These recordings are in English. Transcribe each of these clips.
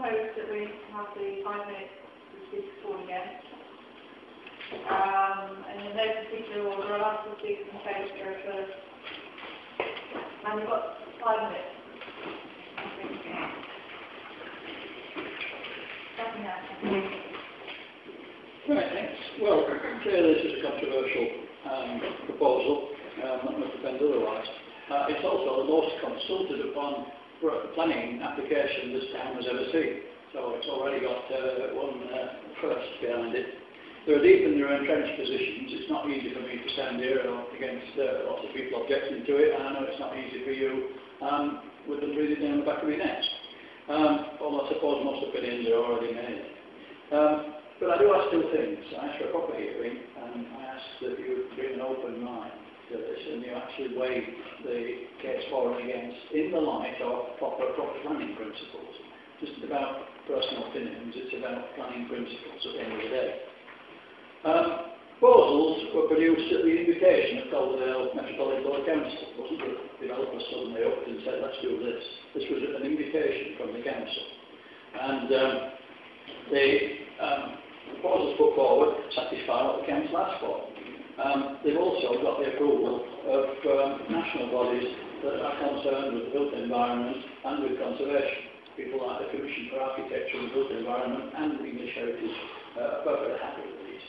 propose that we have the 5 minutes to speak forward again. And in no particular order, I'll ask the speakers in favour to go first. And you've got 5 minutes. Right, thanks. Well, clearly this is a controversial proposal, not much depends otherwise. It's also the most consulted upon planning application this town has ever seen. So it's already got one first behind it. They're deep in their entrenched positions. It's not easy for me to stand here against lots of people objecting to it, and I know it's not easy for you with them breathing down the back of your necks. Although I suppose most opinions are already made. But I do ask two things. I ask for a proper hearing, and I ask that you bring an open mind to this, and you actually weigh the case for and against in the light of proper planning principles. Just about personal opinions, it's about planning principles at the end of the day. Proposals were produced at the invitation of Calderdale Metropolitan Borough Council. It wasn't the developer suddenly up and said, let's do this. This was an invitation from the council. And the proposals put forward satisfy what the council asked for. They've also got the approval of national bodies that are concerned with the built environment and with conservation. People like the Commission for Architecture and Built Environment and the English Heritage are perfectly happy with these.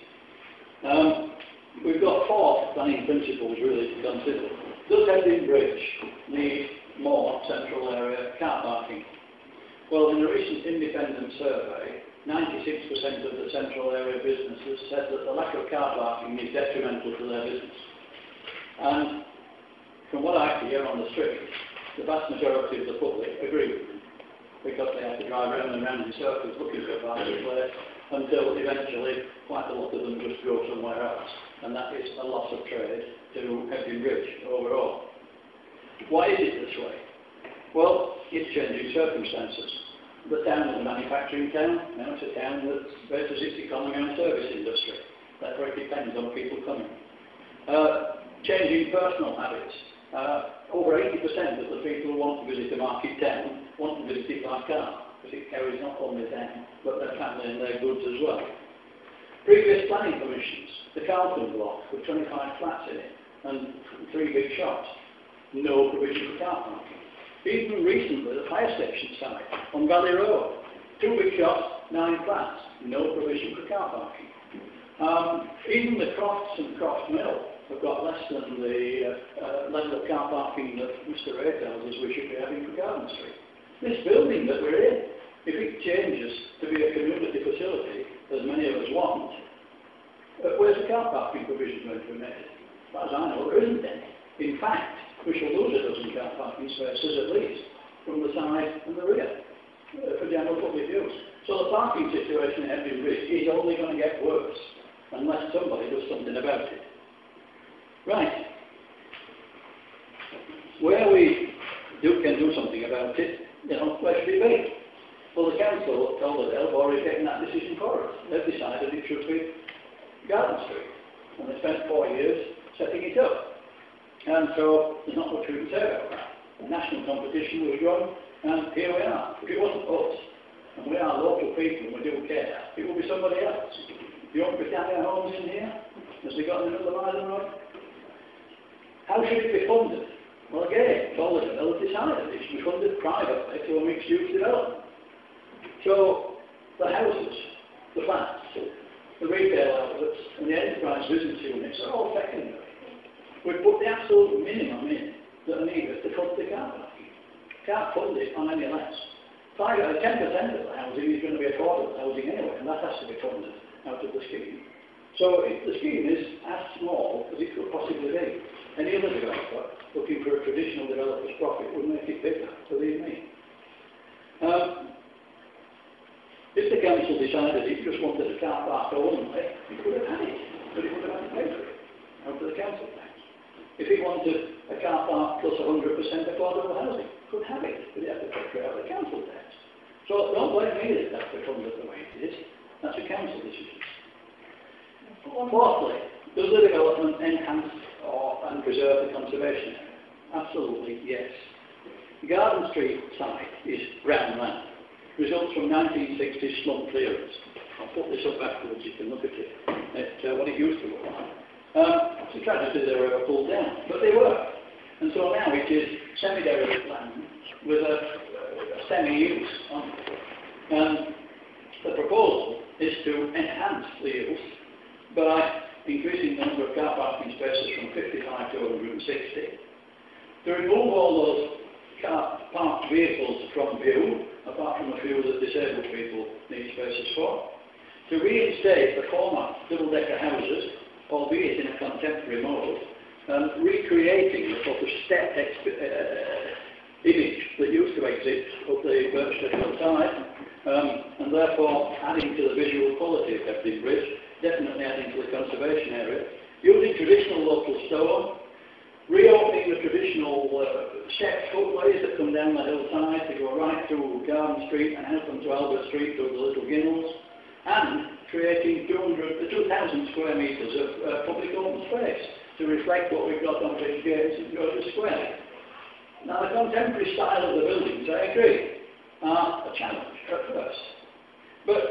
We've got 4 planning principles really to consider. Does Heading Bridge need more central area car parking? Well, in a recent independent survey, 96% of the central area businesses said that the lack of car parking is detrimental to their business. And from what I hear on the street, the vast majority of the public agree with me, because they have to drive round and round in circles looking for a parking place until eventually quite a lot of them just go somewhere else. And that is a loss of trade to Heading Bridge overall. Why is it this way? Well, it's changing circumstances. The town is a manufacturing town. Now it's a town that bases its economy on service industry. Therefore it depends on people coming. Changing personal habits. Over 80% of the people who want to visit a market town want to visit it by car, because it carries not only them, but their family and their goods as well. Previous planning permissions, the Carlton block with 25 flats in it and 3 big shops, no provision for car parking. Even recently, the fire station site on Valley Road, 2 big shops, 9 flats, no provision for car parking. Even the Crofts and Croft Mill have got less than the level of car parking that Mr. Ray tells us we should be having for Garden Street. This building that we're in, if it changes to be a community facility, as many of us want, where's the car parking provision going to be made? As far as I know, there isn't any. In fact, we shall lose a dozen car parking spaces at least, from the side and the rear, for general public use. So the parking situation at Heading Bridge is only going to get worse, unless somebody does something about it. Right. Where we can do something about it, where should it be? Well, the council at Calderdale have already taken that decision for us. They've decided it should be Garden Street. And they spent 4 years setting it up. And so there's not much we can say about that. The national competition was run, and here we are. If it wasn't us, and we are local people and we do care, it will be somebody else. You want Britannia Homes in here? Has they got in the middle of Island Road? How should it be funded? Well, again, it's all the developers decided. It should be funded privately to a mixed-use development. So, the houses, the flats, the retail outlets, and the enterprise business units are all secondary. We put the absolute minimum in that are needed to fund the car parking. Can't fund it on any less. 10% of the housing is going to be affordable housing anyway, and that has to be funded out of the scheme. So the scheme is as small as it could possibly be. Any other developer looking for a traditional developer's profit would make it bigger, believe me. If the council decided it just wanted a car park only, it could have had it, but it would have had to pay for it out of the council tax. If it wanted a car park plus 100% affordable housing, it could have it, but it had to pay for it out of the council tax. So don't blame me that that's funded the way it is. That's a council decision. Fourthly, does the development enhance and preserve the conservation area? Absolutely, yes. The Garden Street site is brown land. results from 1960s slum clearance. I'll put this up afterwards, you can look at it, at what it used to look like. So tragically they were ever pulled down, but they were. And so now it is semi-derelict land with a semi-use on it. And the proposal is to enhance the use by increasing the number of car parking spaces from 55 to 160, to remove all those car parked vehicles from view, apart from a few that disabled people need spaces for, to reinstate the former double-decker houses, albeit in a contemporary mode, and recreating the sort of step image that used to exist up the Birchstead hillside, and therefore adding to the visual quality of Hebden Bridge, definitely adding to the conservation area, using traditional local stone, reopening the traditional steps footways that come down the hillside to go right through Garden Street and out onto Albert Street through the Little Ginnels, and creating 2,000 square metres of public open space to reflect what we've got on Bridgegate and St George's Square. Now the contemporary style of the buildings, I agree, are a challenge at first. But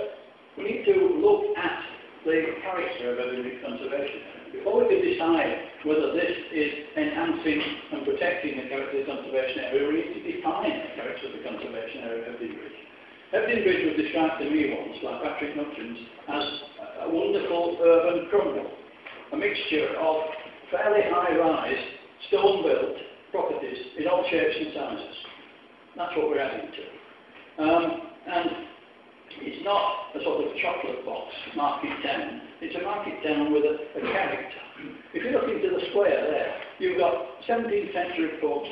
we need to look at the character of Hebden conservation. Before we can decide whether this is enhancing and protecting the character of the conservation area, we need to define the character of the conservation area of Hebden Bridge. Hebden Bridge was described to me once by Patrick Hutchins as a wonderful urban crumble, a mixture of fairly high-rise, stone-built properties in all shapes and sizes. That's what we're adding to. And it's not a sort of chocolate box, market town. It's a market town with a character. If you look into the square there, you've got 17th century folks